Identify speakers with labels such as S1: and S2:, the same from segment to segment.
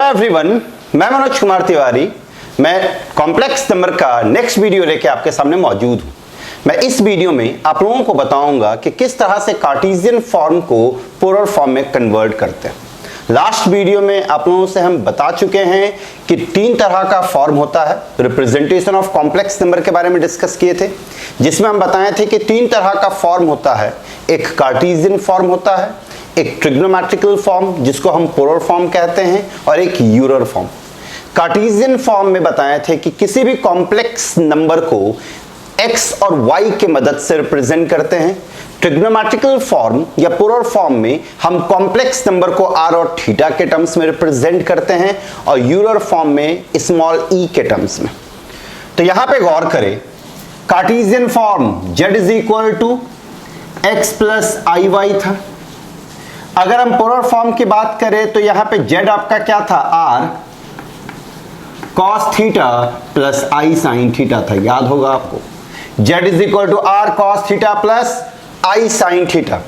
S1: Everyone, मैं मनोज कुमार तिवारी। मैं complex number का नेक्स्ट वीडियो लेके आपके सामने मौजूद हूं। मैं इस वीडियो में आप लोगों को बताऊंगा कि किस तरह से कार्टेशियन फॉर्म को पोलर फॉर्म में कन्वर्ट करते हैं। लास्ट वीडियो में आप लोगों से हम बता चुके हैं कि तीन तरह का फॉर्म होता है। रिप्रेजेंटेशन ऑफ कॉम्प्लेक्स नंबर के बारे में डिस्कस किए थे, जिसमें हम बताए थे कि तीन तरह का फॉर्म होता है। एक कार्टेशियन फॉर्म होता है, एक ट्रिग्नोमेट्रिकल फॉर्म जिसको हम पोलर फॉर्म कहते हैं, और एक यूलर फॉर्म। कार्टेशियन फॉर्म में बताए थे कि किसी भी कॉम्प्लेक्स नंबर को x और y के मदद से रिप्रेजेंट करते हैं। ट्रिग्नोमेट्रिकल फॉर्म या पोलर फॉर्म में हम कॉम्प्लेक्स नंबर को r और थीटा के टर्म्स में रिप्रेजेंट करते हैं, और यूलर फॉर्म में स्मॉल e के टर्म्स में। तो यहां पे गौर करें, Cartesian form z is equal to x plus i y था। अगर हम पोलर फॉर्म की बात करें तो यहां पे z आपका क्या था, r cos theta plus i sin theta था। याद होगा आपको, z is equal to r cos theta plus i sin theta.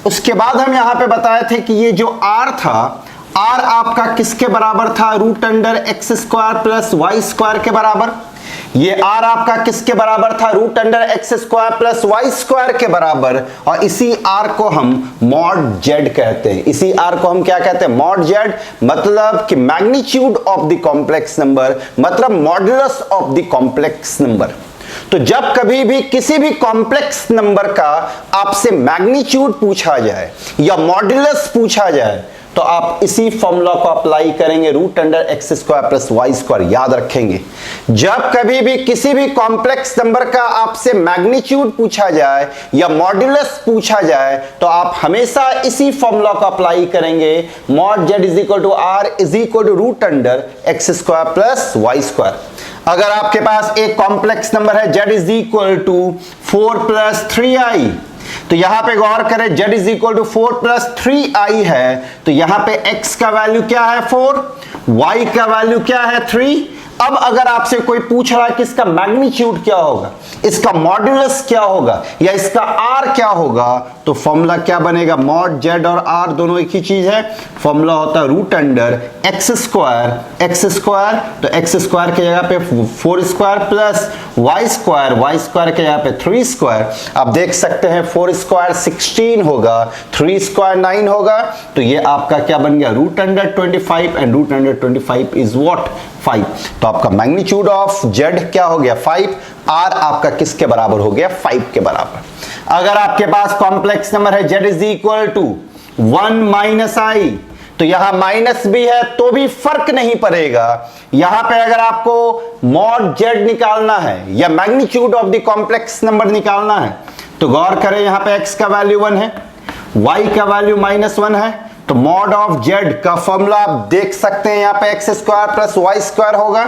S1: उसके बाद हम यहां पे बताए थे कि ये जो r था, r आपका किसके बराबर था, root under x square plus y square के बराबर। ये r आपका किसके बराबर था, root under x square plus y square के बराबर। और इसी r को हम मॉड z कहते हैं। इसी r को हम क्या कहते हैं, मॉड z। मतलब कि magnitude of the complex number, मतलब modulus of the complex number. तो जब कभी भी किसी भी कॉम्प्लेक्स नंबर का आपसे मैग्नीट्यूड पूछा जाए या मॉड्यूलस पूछा जाए, तो आप इसी फॉर्मूला को अप्लाई करेंगे, root under x square plus y square. याद रखेंगे, जब कभी भी किसी भी कॉम्प्लेक्स नंबर का आपसे मैग्नीट्यूड पूछा जाए या मॉड्यूलस पूछा जाए, तो आप हमेशा इसी फॉर्मूला को अप्लाई करेंगे, mod z is equal to r is equal to root under x square plus y square. अगर आपके पास एक कॉम्प्लेक्स नंबर है z is equal to 4 plus 3i, तो यहां पे गौर करें, z is equal to 4 plus 3i है, तो यहां पे x का वैल्यू क्या है 4, y का वैल्यू क्या है 3। अब अगर आपसे कोई पूछ रहा है कि इसका मैग्नीट्यूड क्या होगा, इसका मॉड्यूलस क्या होगा, या इसका r क्या होगा, तो फॉर्मूला क्या बनेगा, मॉड z और r दोनों एक ही चीज है। फॉर्मूला होता है रूट अंडर एक्स स्क्वायर, तो एक्स स्क्वायर के जगह पे 4 स्क्वायर प्लस वाई स्क्वायर के जगह पे 3 स्क्वायर। आप देख सकते हैं 4 स्क्वायर 16 होगा, 3 स्क्वायर 9 होगा, तो ये आपका क्या बन गया, root under 25, and root under 25 is what, 5। तो आपका मैग्नीट्यूड ऑफ z क्या हो गया 5, r आपका किसके बराबर हो गया, 5 के बराबर। अगर आपके पास कॉम्प्लेक्स नंबर है z is equal to 1 minus i, तो यहां माइनस भी है तो भी फर्क नहीं पड़ेगा। यहां पे अगर आपको मॉड z निकालना है या magnitude of the complex number निकालना है, तो गौर करें, यहां पे x का वैल्यू 1 है, y का वैल्यू -1 है, तो मॉड ऑफ z का फॉर्मूला आप देख सकते हैं, यहां पे x square plus y square होगा,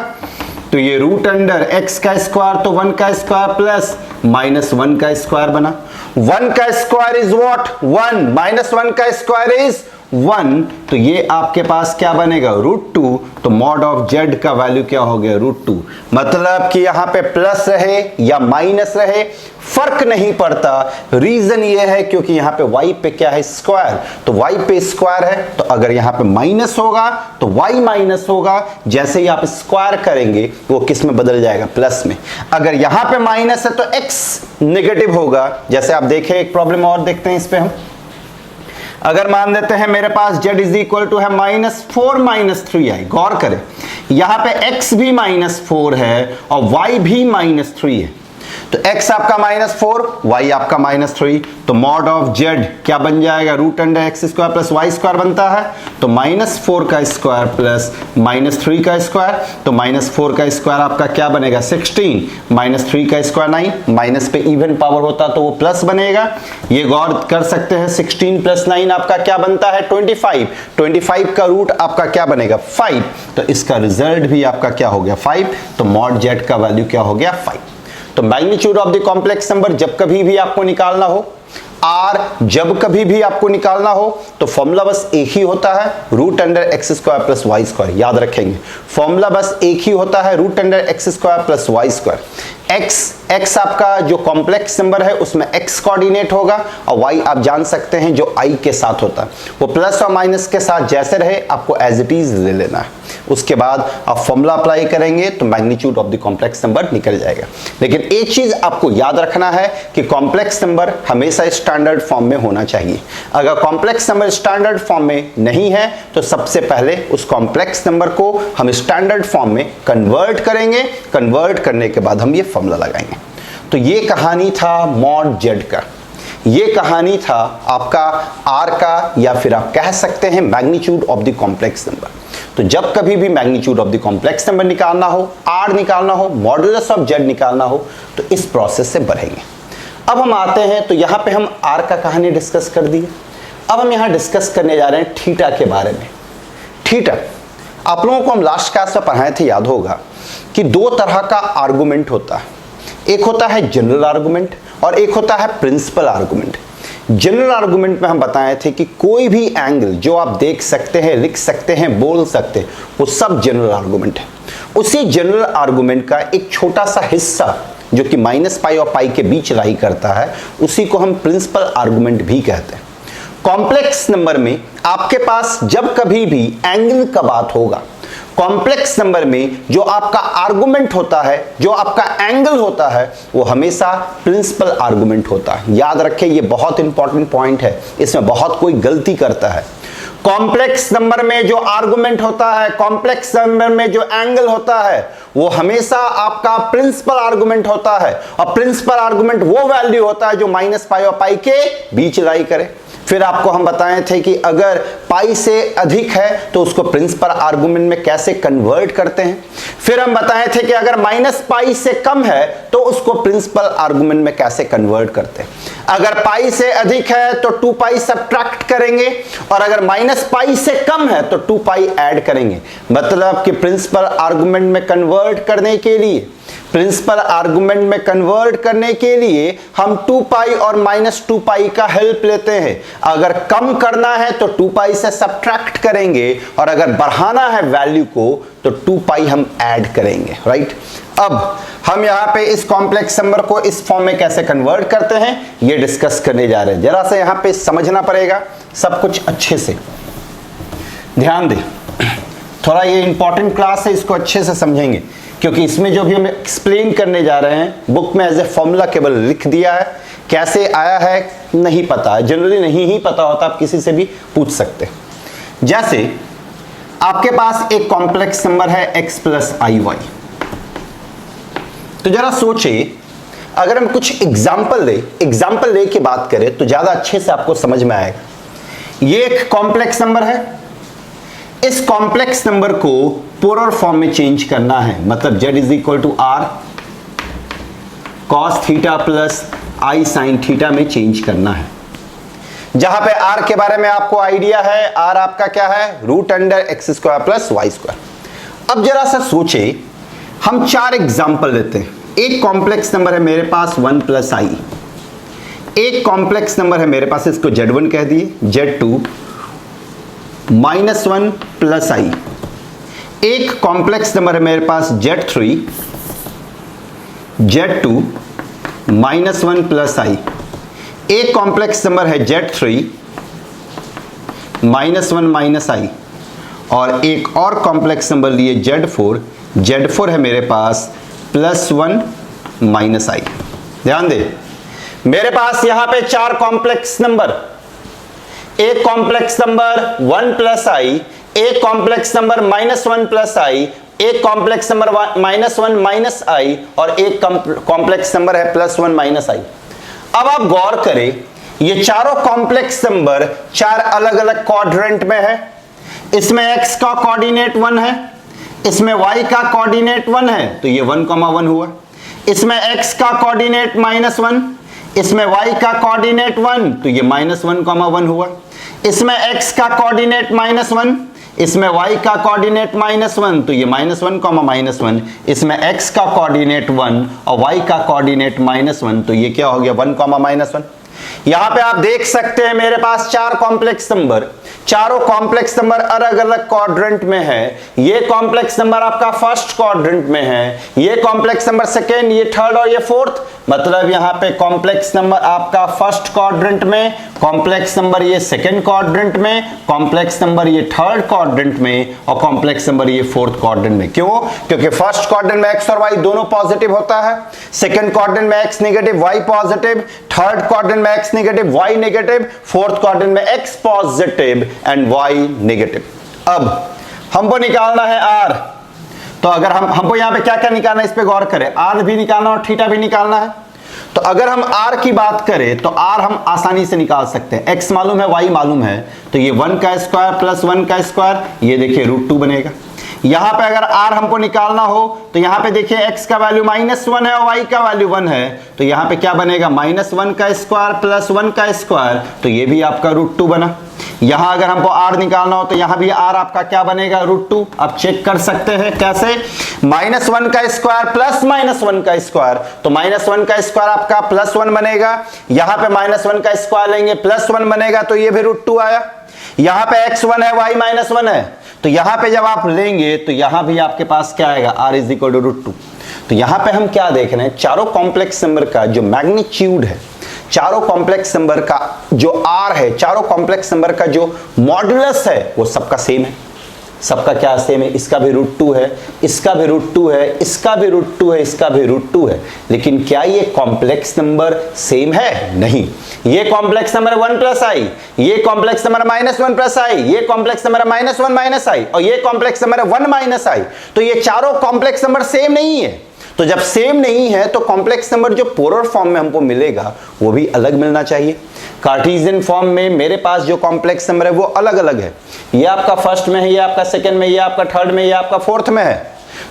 S1: तो ये रूट अंडर x का स्क्वायर, तो 1 का स्क्वायर प्लस -1 का स्क्वायर बना। 1 का स्क्वायर इज व्हाट, 1 -1 का स्क्वायर इज 1, तो ये आपके पास क्या बनेगा, √2। तो मॉड ऑफ z का वैल्यू क्या हो गया, √2। मतलब कि यहां पे प्लस रहे या माइनस रहे फर्क नहीं पड़ता। रीजन ये है क्योंकि यहां पे y पे क्या है, स्क्वायर, तो y पे स्क्वायर है, तो अगर यहां पे माइनस होगा तो y माइनस होगा। जैसे ही आप स्क्वायर करेंगे वो किस में बदल जाएगा, प्लस में। अगर यहां पे माइनस है तो x नेगेटिव होगा। जैसे आप देखें, एक प्रॉब्लम और देखते हैं इस पे हम। अगर मान देते हैं मेरे पास z इज इक्वल टू है -4 - 3i। गौर करें, यहां पे x भी -4 है और y भी -3 है, तो x आपका -4, y आपका -3, तो मॉड ऑफ z क्या बन जाएगा, root under x square plus y square बनता है, तो -4 का स्क्वायर प्लस -3 का स्क्वायर, तो -4 का स्क्वायर आपका क्या बनेगा 16, -3 का स्क्वायर 9, माइनस पे इवन पावर होता तो वो प्लस बनेगा। ये गौर कर सकते हैं, 16 + 9 आपका क्या बनता है 25, 25 का रूट आपका क्या बनेगा 5, तो इसका रिजल्ट भी आपका क्या हो गया 5, तो मॉड z का वैल्यू क्या हो गया 5। तो magnitude of the complex number जब कभी भी आपको निकालना हो, r जब कभी भी आपको निकालना हो, तो फॉर्मूला बस एक ही होता है, root under x square plus y square. याद रखेंगे, फॉर्मूला बस एक ही होता है, root under x square plus y square. x आपका जो कॉम्प्लेक्स नंबर है उसमें x कोऑर्डिनेट होगा और y आप जान सकते हैं जो i के साथ होता है, वो प्लस और माइनस के साथ जैसे रहे आपको एज इट इज ले लेना है। उसके बाद आप फॉर्मूला अप्लाई करेंगे तो magnitude of the complex number निकल जाएगा। लेकिन एक चीज आपको याद रखना है कि कॉम्प्लेक्स नंबर हमेशा स्टैंडर्ड फॉर्म में होना चाहिए। अगर कॉम्प्लेक्स नंबर स्टैंडर्ड फॉर्म में नहीं है तो सबसे पहले उस कॉम्प्लेक्स नंबर को हम स्टैंडर्ड फॉर्म में कन्वर्ट करेंगे, कन्वर्ट करने के बाद हम ये फॉर्मूला लगाएंगे। तो ये कहानी था मॉड जेड का, ये कहानी था आपका आर का, या फिर आप कह सकते हैं magnitude of the complex number. तो जब कभी भी magnitude of the complex number निकालना हो, आर निकालना हो, मॉडुलस ऑफ जेड निकालना हो, तो इस प्रोसेस से बढ़ेंगे। अब हम आते हैं, तो यहां पे हम आर का कहानी डिस्कस कर दी। अब हम यहां डिस्कस करने जा रहे हैं थीटा के बारे में। थीटा आप लोगों को हम लास्ट क्लास में पढ़ाए थे, याद होगा कि दो तरह का आर्गुमेंट होता है, एक होता है जनरल आर्गुमेंट और एक होता है प्रिंसिपल आर्गुमेंट। जनरल आर्गुमेंट में हम बताए थे कि कोई भी एंगल जो आप देख सकते हैं, लिख सकते हैं, बोल सकते हैं, वो सब जनरल आर्गुमेंट है। उसी जनरल आर्गुमेंट का एक छोटा सा हिस्सा जो कि माइनस पाई और पाई के बीच लाई करता है, उसी को हम प्रिंसिपल आर्गुमेंट भी कहते हैं। कॉम्प्लेक्स नंबर में आपके पास जब कभी भी एंगल का बात होगा, कॉम्प्लेक्स नंबर में जो आपका आर्गुमेंट होता है, जो आपका एंगल होता है, वो हमेशा प्रिंसिपल आर्गुमेंट होता है। याद रखें, ये बहुत इंपॉर्टेंट पॉइंट है, इसमें बहुत कोई गलती करता है। कॉम्प्लेक्स नंबर में जो आर्गुमेंट होता है, कॉम्प्लेक्स नंबर में जो एंगल होता है, वो हमेशा आपका प्रिंसिपल आर्गुमेंट होता है। और प्रिंसिपल आर्गुमेंट वो वैल्यू होता है जो माइनस पाई और पाई के बीच लाई करे। फिर आपको हम बताए थे कि अगर पाई से अधिक है तो उसको प्रिंसिपल आर्गुमेंट में कैसे कन्वर्ट करते हैं। फिर हम बताए थे कि अगर माइनस पाई से कम है तो उसको प्रिंसिपल आर्गुमेंट में कैसे कन्वर्ट करते हैं। अगर पाई से अधिक है तो 2 पाई सब्ट्रैक्ट करेंगे, और अगर माइनस पाई से कम है तो 2 पाई ऐड करेंगे। मतलब कि प्रिंसिपल आर्गुमेंट में कन्वर्ट करने के लिए, प्रिंसिपल आर्गुमेंट में कन्वर्ट करने के लिए हम 2 पाई और माइनस 2 पाई का हेल्प लेते हैं। अगर कम करना है तो 2 पाई से सब्ट्रैक्ट करेंगे, और अगर बढ़ाना है वैल्यू को तो 2 पाई हम ऐड करेंगे, राइट। अब हम यहां पे इस कॉम्प्लेक्स नंबर को इस फॉर्म में कैसे कन्वर्ट करते हैं ये डिस्कस करने जा रहे हैं। जरा सा यहां पे समझना पड़ेगा सब कुछ अच्छे से, ध्यान दें। थोड़ा ये इंपॉर्टेंट क्लास है, इसको अच्छे से समझेंगे, क्योंकि इसमें जो भी हम एक्सप्लेन करने जा रहे हैं बुक में एज ए फॉर्मूला केवल लिख दिया है, कैसे आया है नहीं पता, जनरली नहीं ही पता होता, आप किसी से भी पूछ सकते हैं। जैसे आपके पास एक कॉम्प्लेक्स नंबर है x प्लस आई वाई, तो जरा सोचिए, अगर हम कुछ एग्जाम्पल ले के बात करें तो ज्यादा अच्छे से आपको समझ में आएगा। ये एक कॉम्प्लेक्स नंबर है, इस कॉम्प्लेक्स नंबर को पोलर फॉर्म में चेंज करना है, मतलब z is equal to r cos theta plus i sine theta में चेंज करना है। जहां पे r के बारे में आपको आइडिया है, r आपका क्या है, root under x square plus y square. अब जरा सा सोचे, हम 4 एग्जाम्पल लेते हैं। एक कॉम्प्लेक्स नंबर है मेरे पास 1 प्लस आई, एक कॉम्प्लेक्स नंबर है मेरे पास, इसको z1 कह दिए, z2 माइनस 1 प्लस आई, एक कॉम्प्लेक्स नंबर है मेरे पास z3 z2 माइनस 1 प्लस आई, एक कॉम्प्लेक्स नंबर है z3 माइनस 1 माइनस आई, और एक और कॉम्प्लेक्स नंबर लिए z4 है मेरे पास प्लस 1 माइनस आई। ध्यान दे, मेरे पास यहां पे 4 कॉम्प्लेक्स नंबर, एक कॉम्प्लेक्स नंबर 1 प्लस आई, एक कॉम्प्लेक्स नंबर माइनस 1 प्लस आई, एक कॉम्प्लेक्स नंबर माइनस 1 माइनस आई, और एक कॉम्प्लेक्स नंबर है प्लस 1 माइनस आई। अब आप गौर करें, ये चारों कॉम्प्लेक्स नंबर 4 अलग अलग क्वाड्रेंट में है। इसमें x का कोऑर्डिनेट 1 है, इसमें y का कोऑर्डिनेट 1 है, तो ये 1,1 हुआ। इसमें x का कोऑर्डिनेट -1, इसमें y का कोऑर्डिनेट 1, तो ये -1,1 हुआ। इसमें x का कोऑर्डिनेट -1, इसमें y का कोऑर्डिनेट -1, तो ये -1,-1। इसमें x का कोऑर्डिनेट 1 और y का कोऑर्डिनेट -1, तो ये क्या हो गया 1,-1। यहां पे आप देख सकते हैं मेरे पास 4 कॉम्प्लेक्स नंबर, चारों कॉम्प्लेक्स नंबर अलग अलग क्वाड्रेंट में है। ये कॉम्प्लेक्स नंबर आपका फर्स्ट क्वाड्रेंट में है, ये कॉम्प्लेक्स नंबर सेकेंड, ये थर्ड और ये फोर्थ। मतलब यहां पे कॉम्प्लेक्स नंबर आपका फर्स्ट क्वाड्रेंट में, कॉम्प्लेक्स नंबर ये सेकेंड क्वाड्रेंट में, कॉम्प्लेक्स नंबर ये थर्ड क्वाड्रेंट में और कॉम्प्लेक्स नंबर ये फोर्थ क्वाड्रेंट में। क्यों? क्योंकि फर्स्ट क्वाड्रेंट में एक्स और वाई दोनों पॉजिटिव होता है, सेकेंड क्वाड्रेंट में x negative y positive, third quadrant में x negative y negative, fourth quadrant में x positive and y negative. अब हमको निकालना है आर। तो अगर हमको यहां पे क्या क्या निकालना है इस पे गौर करें। आर भी निकालना और थीटा भी निकालना है। तो अगर हम आर की बात करें तो आर हम आसानी से निकाल सकते हैं। एक्स मालूम है, वाई मालूम है, तो ये 1 का स्क्वायर प्लस 1 का स्क्वायर, ये देखिए √2 बनेगा। यहां पे अगर आर हमको निकालना हो तो यहां पे देखिए एक्स का वैल्यू -1 है और वाई का वैल्यू 1 है, तो यहां पे क्या बनेगा -1 का स्क्वायर प्लस 1 का स्क्वायर, तो ये भी आपका √2 बना। यहां अगर हमको आर निकालना हो तो यहां भी आर आपका क्या बनेगा √2। अब चेक कर सकते हैं कैसे, -1 का स्क्वायर प्लस -1 का स्क्वायर, तो -1 का स्क्वायर आपका +1 बनेगा, यहां पे -1 का स्क्वायर लेंगे +1 बनेगा, तो ये भी √2 आया। यहां पे x1 है, y -1 है, तो यहां पे जब आप लेंगे तो यहां भी आपके पास क्या आएगा, r = √2। तो यहां पे हम क्या देख रहे हैं, चारों कॉम्प्लेक्स नंबर का जो मैग्नीट्यूड है, चारों कॉम्प्लेक्स नंबर का जो r है, चारों कॉम्प्लेक्स नंबर का जो मॉड्यूलस है वो सबका सेम है। सबका क्या सेम है, इसका भी √2 है, इसका भी √2 है, इसका भी √2 है, इसका भी √2 है। लेकिन क्या ये कॉम्प्लेक्स नंबर सेम है? नहीं। ये कॉम्प्लेक्स नंबर 1 + i, ये कॉम्प्लेक्स नंबर -1 + i, ये कॉम्प्लेक्स नंबर -1 - i और ये कॉम्प्लेक्स नंबर 1 - i। तो ये चारों कॉम्प्लेक्स नंबर सेम नहीं है। तो जब सेम नहीं है तो कॉम्प्लेक्स नंबर जो पोलर फॉर्म में हमको मिलेगा वो भी अलग मिलना चाहिए। कार्टेशियन फॉर्म में मेरे पास जो कॉम्प्लेक्स नंबर है वो अलग अलग है। ये आपका फर्स्ट में है, ये आपका सेकंड में, ये आपका थर्ड में, ये आपका फोर्थ में है।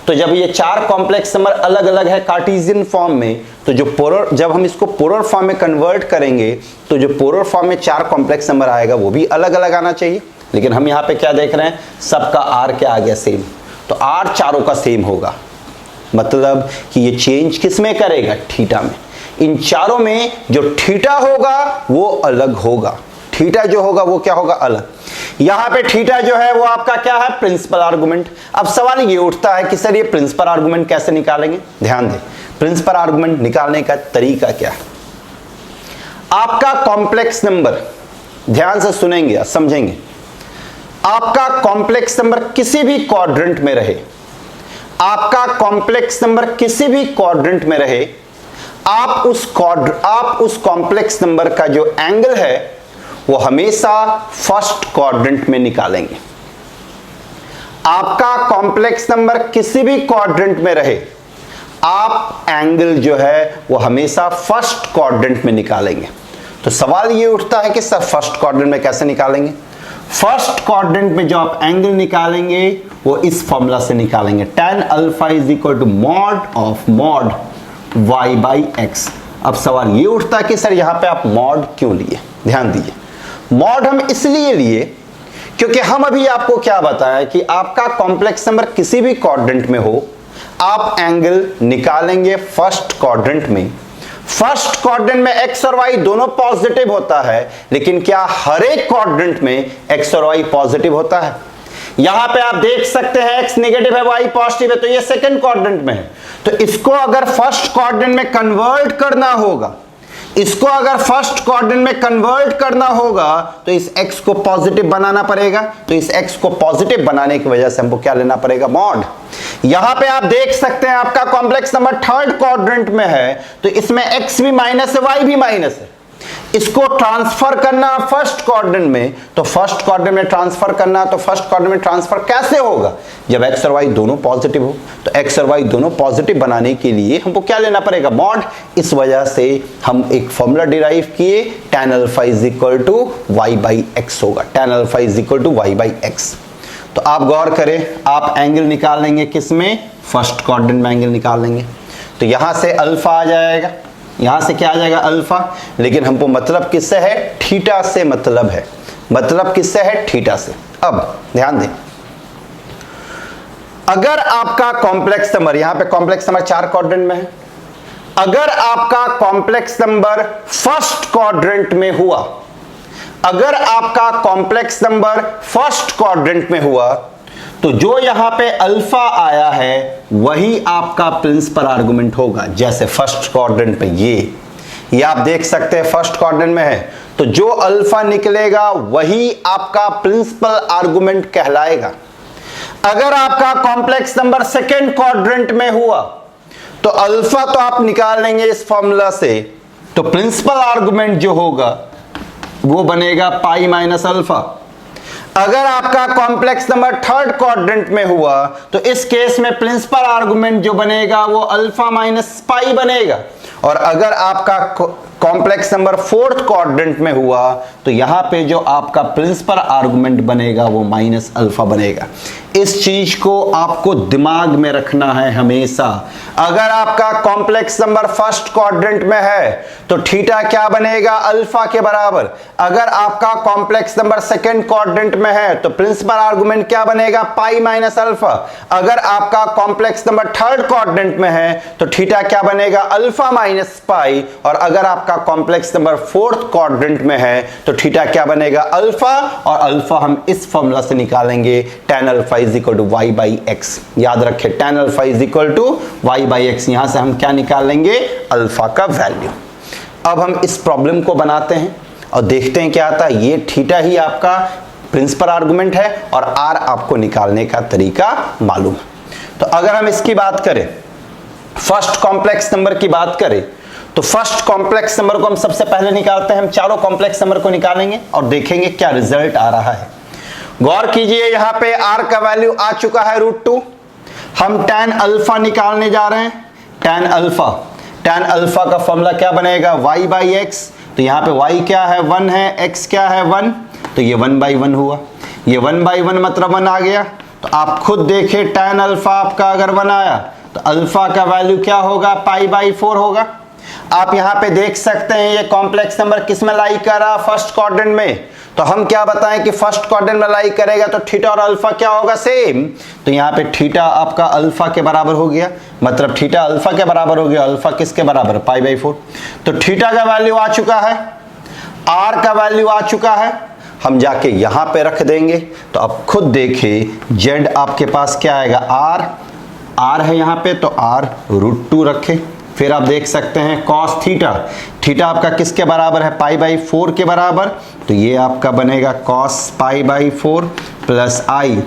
S1: तो जब ये 4 कॉम्प्लेक्स नंबर अलग अलग है कार्टेशियन फॉर्म में, तो जो पोलर, जब हम इसको पोलर फॉर्म में कन्वर्ट करेंगे तो जो पोलर फॉर्म में 4 कॉम्प्लेक्स नंबर आएगा वो भी अलग अलग आना चाहिए। लेकिन हम यहाँ पे क्या देख रहे हैं, सबका आर क्या आ गया, सेम। तो आर चारों का सेम होगा, मतलब कि ये चेंज किस में करेगा, थीटा में। इन चारों में जो थीटा होगा वो अलग होगा, थीटा जो होगा वो क्या होगा, अलग। यहां पे थीटा जो है वो आपका क्या है, प्रिंसिपल आर्गुमेंट। अब सवाल ये उठता है कि सर ये प्रिंसिपल आर्गुमेंट कैसे निकालेंगे। ध्यान दें, प्रिंसिपल आर्गुमेंट निकालने का तरीका क्या है। आपका कॉम्प्लेक्स नंबर, ध्यान से सुनेंगे समझेंगे, आपका कॉम्प्लेक्स नंबर किसी भी क्वाड्रेंट में रहे, आपका कॉम्प्लेक्स नंबर किसी भी क्वाड्रेंट में रहे, आप उस कॉम्प्लेक्स नंबर का जो एंगल है वो हमेशा फर्स्ट क्वाड्रेंट में निकालेंगे। आपका कॉम्प्लेक्स नंबर किसी भी क्वाड्रेंट में रहे, आप एंगल जो है वो हमेशा फर्स्ट क्वाड्रेंट में निकालेंगे। तो सवाल ये उठता है कि सर फर्स्ट क्वाड्रेंट में कैसे निकालेंगे। फर्स्ट क्वाड्रेंट में जो आप एंगल निकालेंगे वो इस फॉर्मूला से निकालेंगे, tan α = mod y/x। अब सवाल ये उठता है कि सर यहां पे आप मॉड क्यों लिए। ध्यान दीजिए, मॉड हम इसलिए लिए क्योंकि हम अभी आपको क्या बताया कि आपका कॉम्प्लेक्स नंबर किसी भी क्वाड्रेंट में हो, आप एंगल निकालेंगे फर्स्ट क्वाड्रेंट में। फर्स्ट क्वाड्रेंट में एक्स और वाई दोनों पॉजिटिव होता है, लेकिन क्या हर एक क्वाड्रेंट में एक्स और वाई पॉजिटिव होता है। यहां पे आप देख सकते हैं एक्स नेगेटिव है, वाई पॉजिटिव है, तो ये सेकंड क्वाड्रेंट में है। तो इसको अगर फर्स्ट क्वाड्रेंट में कन्वर्ट करना होगा, इसको अगर फर्स्ट क्वाड्रेंट में कन्वर्ट करना होगा तो इस x को पॉजिटिव बनाना पड़ेगा। तो इस x को पॉजिटिव बनाने की वजह से हमको क्या लेना पड़ेगा, मॉड। यहां पे आप देख सकते हैं आपका कॉम्प्लेक्स नंबर थर्ड क्वाड्रेंट में है, तो इसमें x भी माइनस है, y भी माइनस है। इसको ट्रांसफर करना फर्स्ट क्वाड्रेंट में, तो फर्स्ट क्वाड्रेंट में ट्रांसफर करना, तो फर्स्ट क्वाड्रेंट में ट्रांसफर कैसे होगा, जब x और y दोनों पॉजिटिव हो। तो x और y दोनों पॉजिटिव बनाने के लिए हमको क्या लेना पड़ेगा, मॉड। इस वजह से हम एक फॉर्मूला डिराइव किए, tan α = y/x होगा, tan α = y/x। तो आप गौर करें, आप एंगल निकाल लेंगे किसमें, फर्स्ट क्वाड्रेंट में एंगल निकाल लेंगे। तो यहां से अल्फा आ जाएगा, यहां से क्या आ जाएगा, अल्फा। लेकिन हमको मतलब किससे है, थीटा से मतलब है, मतलब किससे है, थीटा से। अब ध्यान दें, अगर आपका कॉम्प्लेक्स नंबर, यहां पे कॉम्प्लेक्स नंबर 4 क्वाड्रेंट में है, अगर आपका कॉम्प्लेक्स नंबर फर्स्ट क्वाड्रेंट में हुआ, अगर आपका कॉम्प्लेक्स नंबर फर्स्ट क्वाड्रेंट में हुआ, तो जो यहां पे अल्फा आया है वही आपका प्रिंसिपल आर्गुमेंट होगा। जैसे फर्स्ट क्वाड्रेंट पे ये आप देख सकते हैं फर्स्ट क्वाड्रेंट में है, तो जो अल्फा निकलेगा वही आपका प्रिंसिपल आर्गुमेंट कहलाएगा। अगर आपका कॉम्प्लेक्स नंबर सेकेंड क्वाड्रेंट में हुआ, तो अल्फा तो आप निकाल लेंगे इस फॉर्मूला से, तो प्रिंसिपल आर्गुमेंट जो होगा वो बनेगा पाई माइनस अल्फा। अगर आपका कॉम्प्लेक्स नंबर थर्ड क्वाड्रेंट में हुआ, तो इस केस में प्रिंसिपल आर्गुमेंट जो बनेगा वो अल्फा माइनस पाई बनेगा। और अगर आपका कॉम्प्लेक्स नंबर फोर्थ क्वाड्रेंट में हुआ, तो यहां पे जो आपका प्रिंसिपल आर्गुमेंट बनेगा वो माइनस अल्फा बनेगा। इस चीज को आपको दिमाग में रखना है हमेशा। अगर आपका कॉम्प्लेक्स नंबर फर्स्ट क्वाड्रेंट में है तो थीटा क्या बनेगा, अल्फा के बराबर। अगर आपका कॉम्प्लेक्स नंबर सेकेंड क्वाड्रेंट में है तो प्रिंसिपल आर्गुमेंट क्या बनेगा, पाई माइनस अल्फा। अगर आपका कॉम्प्लेक्स नंबर थर्ड क्वाड्रेंट में है तो थीटा क्या बनेगा, अल्फा माइनस पाई। और अगर आपका कॉम्प्लेक्स नंबर फोर्थ क्वाड्रेंट में है तो थीटा क्या बनेगा, अल्फा। और अल्फा हम इस फॉर्मूला से निकालेंगे, tan alpha is equal to y by x. याद रखें, tan alpha is equal to y by x. यहां से हम क्या निकाल लेंगे, अल्फा का वैल्यू। अब हम इस प्रॉब्लम को बनाते हैं और देखते हैं क्या आता है। ये थीटा ही आपका प्रिंसिपल आर्गुमेंट है और आर आपको निकालने का तरीका मालूम है। तो अगर हम इसकी बात करें, फर्स्ट कॉम्प्लेक्स नंबर की बात करें, तो फर्स्ट कॉम्प्लेक्स नंबर को हम सबसे पहले निकालते हैं। हम चारों कॉम्प्लेक्स नंबर को निकालेंगे और देखेंगे क्या रिजल्ट आ रहा है। गौर कीजिए, यहां पे r का वैल्यू आ चुका है √2। हम tan अल्फा निकालने जा रहे हैं। tan अल्फा का फॉर्मूला क्या बनेगा, y बाई एक्स। तो यहां पे y क्या है, 1 है, x क्या है 1, तो ये 1/1 हुआ। ये 1/1 मतलब 1 आ गया। तो आप खुद देखिए, tan अल्फा आपका अगर 1 आया तो अल्फा का वैल्यू क्या होगा, π/4 होगा। आप यहां पे देख सकते हैं ये कॉम्प्लेक्स नंबर किस में लाई कर रहा, फर्स्ट क्वाड्रेंट में। तो हम क्या बताएं कि फर्स्ट क्वाड्रेंट में लाई करेगा तो थीटा और अल्फा क्या होगा, सेम। तो यहां पे थीटा आपका अल्फा के बराबर हो गया, मतलब थीटा अल्फा के बराबर हो गया। अल्फा किसके बराबर, π/4। तो थीटा का वैल्यू आ चुका है, आर का वैल्यू आ चुका है। हम जाके यहां पे रख देंगे तो आप खुद देखिए, जेड आपके पास क्या आएगा, आर है यहां पे, तो आर √2 रखे। फिर आप देख सकते हैं कॉस थीटा आपका किसके बराबर है, π/4 के बराबर। तो ये आपका बनेगा कॉस π/4 प्लस आई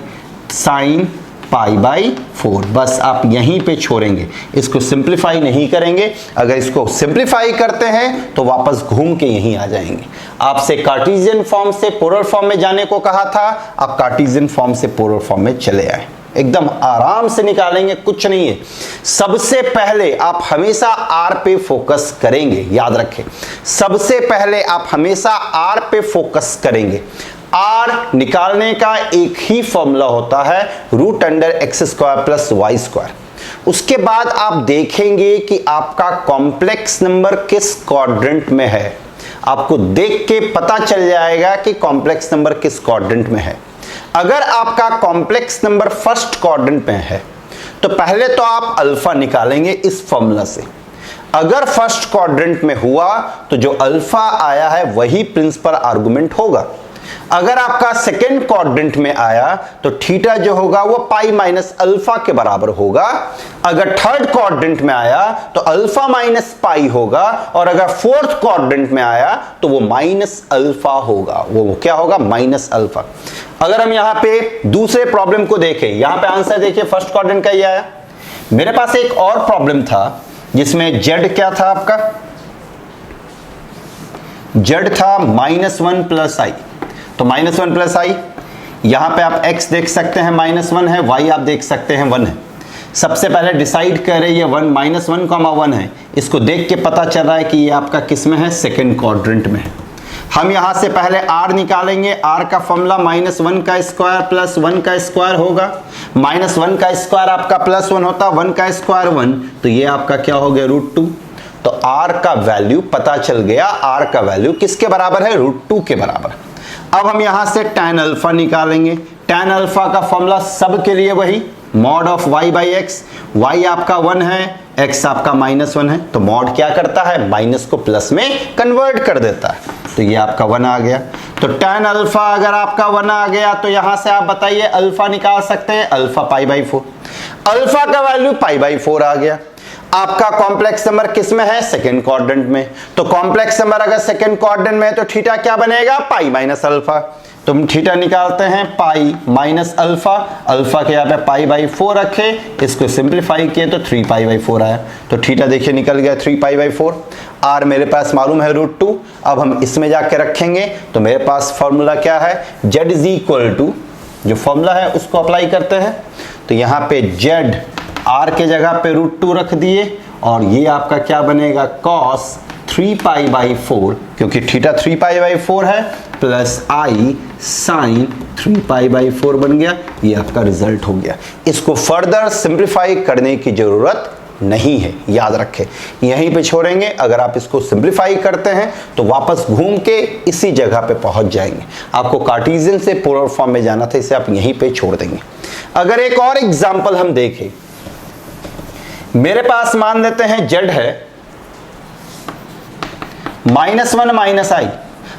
S1: साइन π/4। बस आप यहीं पे छोड़ेंगे, इसको सिंप्लीफाई नहीं करेंगे। अगर इसको सिंप्लीफाई करते हैं तो वापस घूम के यहीं आ जाएंगे। आपसे कार्टेशियन फॉर्म से पोलर फॉर्म में जाने को कहा था, आप कार्टेशियन फॉर्म से पोलर फॉर्म में चले आए। एकदम आराम से निकालेंगे, कुछ नहीं है। सबसे पहले आप हमेशा आर पे फोकस करेंगे, याद रखें, सबसे पहले आप हमेशा आर पे फोकस करेंगे। आर निकालने का एक ही फॉर्मूला होता है, √x² प्लस y²। उसके बाद आप देखेंगे कि आपका कॉम्प्लेक्स नंबर किस क्वाड्रेंट में है। आपको देख के पता चल जाएगा कि कॉम्प्लेक्स नंबर किस क्वाड्रेंट में है। अगर आपका कॉम्प्लेक्स नंबर फर्स्ट क्वाड्रेंट में है तो पहले तो आप अल्फा निकालेंगे इस फॉर्मूला से। अगर फर्स्ट क्वाड्रेंट में हुआ तो जो अल्फा आया है वही प्रिंसिपल आर्गुमेंट होगा। अगर आपका सेकेंड क्वाड्रेंट में आया तो थीटा जो होगा वो पाई माइनस अल्फा के बराबर होगा। अगर थर्ड क्वाड्रेंट में आया तो अल्फा माइनस पाई होगा। और अगर फोर्थ क्वाड्रेंट में आया तो वो माइनस अल्फा होगा। वो क्या होगा, माइनस अल्फा। अगर हम यहां पे दूसरे प्रॉब्लम को देखें, यहां पे आंसर देखिए फर्स्ट क्वाड्रेंट का ही आया। मेरे पास एक और प्रॉब्लम था जिसमें जेड क्या था आपका, जेड था -1 प्लस आई। तो -1 प्लस आई, यहां पे आप x देख सकते हैं -1 है, y आप देख सकते हैं 1 है। सबसे पहले डिसाइड करें ये -1, है। इसको देख के पता चल रहा है कि ये आपका किस में है, सेकेंड क्वाड्रेंट में है। हम यहां से पहले r निकालेंगे। r का फॉर्मूला -1 का स्क्वायर प्लस 1 का स्क्वायर होगा। -1 का स्क्वायर आपका +1 होता, 1 का स्क्वायर 1, तो ये आपका क्या हो गया, √2। तो r का वैल्यू पता चल गया, r का वैल्यू किसके बराबर है, √2 के बराबर। अब हम यहां से tan अल्फा निकालेंगे। tan अल्फा का फॉर्मूला सब के लिए वही, mod of y by x, y आपका 1 है, x आपका -1 है, तो मॉड क्या करता है, माइनस को प्लस में कन्वर्ट कर देता है, तो ये आपका 1 आ गया। तो tan अल्फा अगर आपका 1 आ गया तो यहां से आप बताइए अल्फा निकाल सकते हैं, अल्फा π/4, अल्फा का वैल्यू π/4 आ गया। आपका कॉम्प्लेक्स नंबर किस में है, सेकंड क्वाड्रेंट में, तो कॉम्प्लेक्स नंबर अगर सेकंड क्वाड्रेंट में है तो थीटा क्या बनेगा, पाई माइनस अल्फा। तो हम थीटा निकालते हैं पाई माइनस अल्फा, अल्फा के यहाँ पे π/4 रखे, इसको सिंप्लीफाई किए तो 3π/4 आया, तो थीटा देखिए निकल गया 3π/4। आर मेरे पास मालूम है √2, अब हम इसमें जाके रखेंगे तो मेरे पास फॉर्मूला क्या है, z इज इक्वल टू, जो फॉर्मूला है उसको अप्लाई करते हैं, तो यहाँ पे z r के जगह पे √2 रख दिए और ये आपका क्या बनेगा, cos 3π/4, क्योंकि थीटा 3π/4 है, प्लस i साइन 3π/4 बन गया, ये आपका रिजल्ट हो गया। इसको फर्दर सिंप्लीफाई करने की जरूरत नहीं है, याद रखें, यहीं पे छोड़ेंगे। अगर आप इसको सिंप्लीफाई करते हैं तो वापस घूम के इसी जगह पे पहुंच जाएंगे। आपको कार्टेशियन से पोलर फॉर्म में जाना था, इसे आप यहीं पे छोड़ देंगे। अगर एक और एग्जांपल हम देखें, मेरे पास मान लेते हैं z है -1 - i,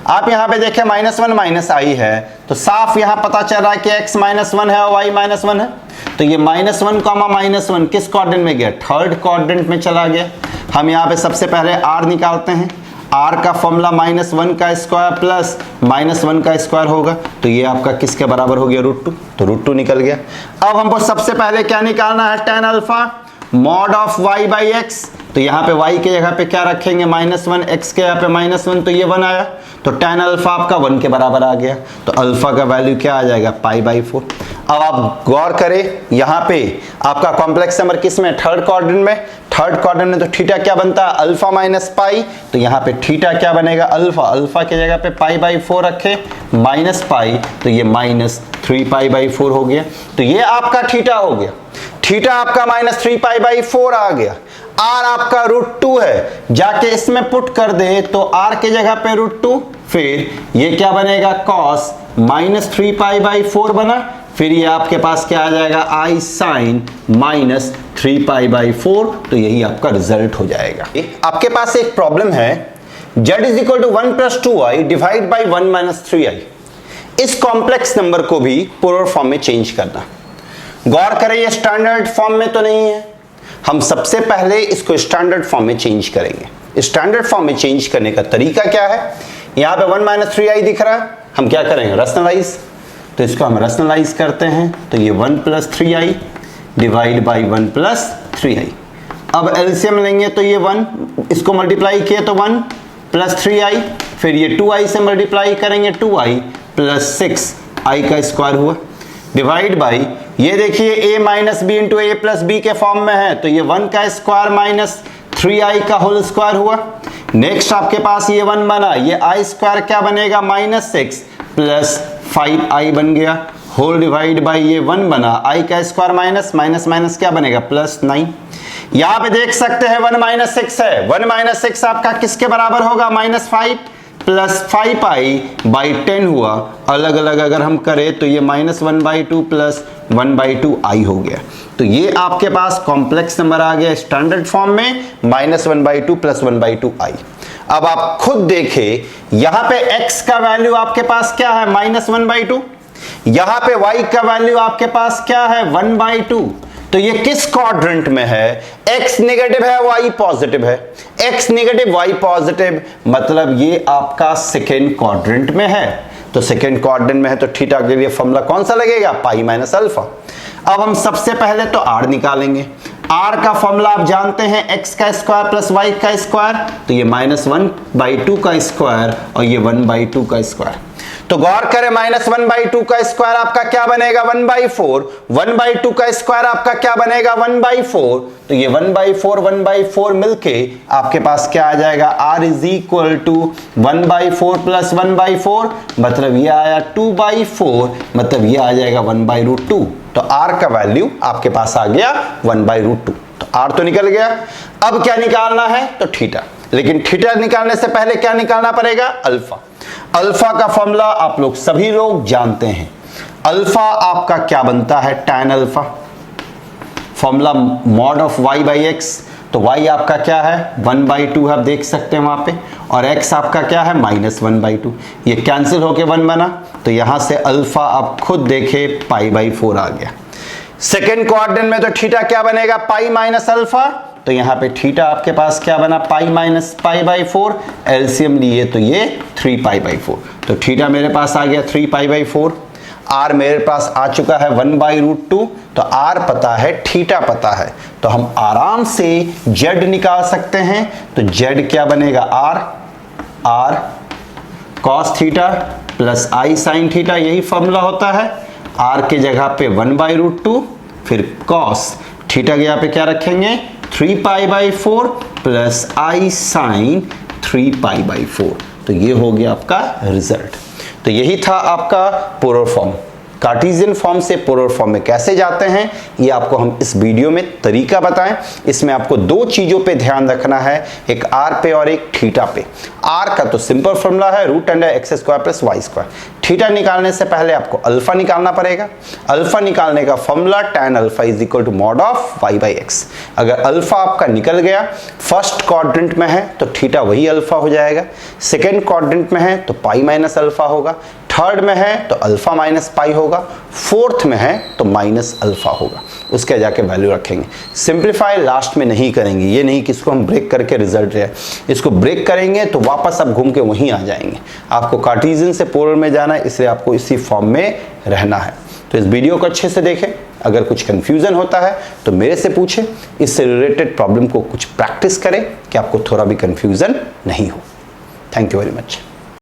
S1: आप यहां पे देखें -1 - i है, तो साफ यहां पता चल रहा है कि x -1 है और y -1 है, तो ये -1, -1 किस क्वाड्रेंट में गया, थर्ड क्वाड्रेंट में चला गया। हम यहां पे सबसे पहले r निकालते हैं, r का फॉर्मूला -1 का स्क्वायर प्लस -1 का स्क्वायर होगा, तो ये आपका किसके बराबर हो गया, √2, तो √2 निकल गया। अब हमको सबसे पहले क्या निकालना है, tan alpha mod of y by x, तो यहाँ पे y के जगह पे क्या रखेंगे, -1, x के यहाँ पे -1, तो ये 1 आया, तो tan अल्फा आपका 1 के बराबर आ गया, तो अल्फा का वैल्यू क्या आ जाएगा, π/4। अब आप गौर करें, यहाँ पे आपका कॉम्प्लेक्स नंबर किस में, थर्ड क्वाड्रेंट में, थर्ड क्वाड्रेंट में, तो थीटा क्या बनता है, अल्फा माइनस पाई, तो यहाँ पे थीटा क्या बनेगा, अल्फा, अल्फा के जगह पे π/4 रखे, माइनस पाई, तो ये -3π/4 हो गया, तो ये आपका थीटा हो गया। थीटा आपका -3π/4 आ गया। r आपका √2 है, जाके इसमें पुट कर दे तो r के जगह पे √2, फिर ये क्या बनेगा, cos -3π/4 बना, फिर ये आपके पास क्या आ जाएगा, i sin -3π/4, तो यही आपका रिजल्ट हो जाएगा। आपके पास एक प्रॉब्लम है, z is equal to 1 + 2i divide by 1 - 3i। इस कॉम्प्लेक्स नंबर को भी पोलर फॉर्म में चेंज करना। गौर करें, ये स्टैंडर्ड फॉर्म में तो नहीं है, हम सबसे पहले इसको स्टैंडर्ड फॉर्म में चेंज करेंगे। स्टैंडर्ड फॉर्म में चेंज करने का तरीका क्या है, यहाँ पे 1 - 3i दिख रहा है, हम क्या करेंगे, रैशनलाइज, तो इसको हम रैशनलाइज करते हैं, तो ये 1 + 3i डिवाइड बाई 1 + 3i। अब एलसीएम लेंगे तो ये 1, इसको मल्टीप्लाई किए तो 1 + 3i, फिर ये 2i से मल्टीप्लाई करेंगे, 2i + 6i का स्क्वायर हुआ, डिवाइड बाई, ये देखिए a - b × a + b के फॉर्म में है, तो ये 1 का स्क्वायर माइनस 3i का होल स्क्वायर हुआ। नेक्स्ट आपके पास ये 1 बना, ये i स्क्वायर क्या बनेगा, -6 + 5i बन गया, होल डिवाइड बाई ये 1 बना, i का स्क्वायर माइनस माइनस क्या बनेगा, +9। यहाँ पे देख सकते हैं 1 - 6 है, 1 - 6 आपका किसके बराबर होगा, -5 + 5i/10 हुआ। अलग अलग अगर हम करें तो ये -1/2 + 1/2i हो गया, तो ये आपके पास कॉम्प्लेक्स नंबर आ गया स्टैंडर्ड फॉर्म में, -1/2 + 1/2i। अब आप खुद देखें, यहां पे x का वैल्यू आपके पास क्या है, -1/2, यहां पे y का वैल्यू आपके पास क्या है, 1/2, तो ये किस क्वाड्रेंट में है, x नेगेटिव है, y पॉजिटिव है, x नेगेटिव y पॉजिटिव, मतलब ये आपका सेकेंड क्वाड्रेंट में है, तो सेकेंड क्वाड्रेंट में है तो थीटा के लिए फॉर्मूला कौन सा लगेगा, पाई माइनस अल्फा। अब हम सबसे पहले तो r निकालेंगे, r का फॉर्मूला आप जानते हैं, x का स्क्वायर प्लस y का स्क्वायर, तो ये -1/2 का स्क्वायर और ये 1/2 का स्क्वायर। तो गौर करें, -1/2 का स्क्वायर आपका क्या बनेगा, 1/4, 1/2 का स्क्वायर आपका क्या बनेगा, 1/4, तो ये 1/4 मिलके आपके पास क्या आ जाएगा, r इज इक्वल टू 1/4 + 1/4, मतलब ये आया 2/4, मतलब ये आ जाएगा 1/√2, तो r का वैल्यू आपके पास आ गया 1/√2, तो r तो निकल गया। अब क्या निकालना है, तो थीटा, लेकिन थीटा निकालने से पहले क्या निकालना पड़ेगा, अल्फा। अल्फा का फॉर्मूला आप लोग सभी लोग जानते हैं, अल्फा आपका क्या बनता है, tan alpha, formula mod of y by x, तो y आपका क्या है 1/2 आप देख सकते हैं वहां पे, और x आपका क्या है -1/2। ये कैंसिल होके 1 बना, तो यहां से अल्फा आप खुद देखे π/4 आ गया। सेकेंड क्वाड्रेंट में तो थीटा क्या बनेगा पाई माइनस अल्फा, तो यहां पे थीटा आपके पास क्या बना पाई माइनस π/4, एलसीएम लिए तो ये 3π/4, तो थीटा मेरे पास आ गया 3π/4। आर मेरे पास आ चुका है 1/√2, तो आर पता है थीटा पता है, तो हम आराम से जेड निकाल सकते हैं। तो जेड क्या बनेगा r cos theta plus i sine theta, यही फॉर्मूला होता है। आर के जगह पे 1/√2, फिर कॉस थीटा के यहाँ पे क्या रखेंगे 3π/4 प्लस आई साइन 3π/4, तो ये हो गया आपका रिजल्ट। तो यही था आपका पोलर फॉर्म। कार्टेशियन फॉर्म से पोलर फॉर्म में कैसे जाते हैं ये आपको हम इस वीडियो में तरीका बताएं। इसमें आपको दो चीजों पे ध्यान रखना है, एक आर पे और एक थीटा पे। आर का तो सिंपल फॉर्मूला है √x² + y²। थीटा निकालने से पहले आपको अल्फा निकालना पड़ेगा। अल्फा निकालने का formula tan alpha = mod of y/x। अगर अल्फा आपका निकल गया, फर्स्ट क्वाड्रेंट में है तो थीटा वही अल्फा हो जाएगा, सेकेंड क्वाड्रेंट में है तो पाई माइनस अल्फा होगा, थर्ड में है तो अल्फा माइनस पाई होगा, फोर्थ में है तो माइनस अल्फा होगा। उसके जाके वैल्यू रखेंगे। सिंप्लीफाई लास्ट में नहीं करेंगे, ये नहीं कि इसको हम ब्रेक करके रिजल्ट रहे, इसको ब्रेक करेंगे तो वापस आप घूम के वहीं आ जाएंगे। आपको कार्टेशियन से पोलर में जाना है, इसलिए आपको इसी फॉर्म में रहना है। तो इस वीडियो को अच्छे से देखें। अगर कुछ कंफ्यूजन होता है तो मेरे से पूछें, इससे रिलेटेड प्रॉब्लम को कुछ प्रैक्टिस करें कि आपको थोड़ा भी कंफ्यूजन नहीं हो। Thank you very much.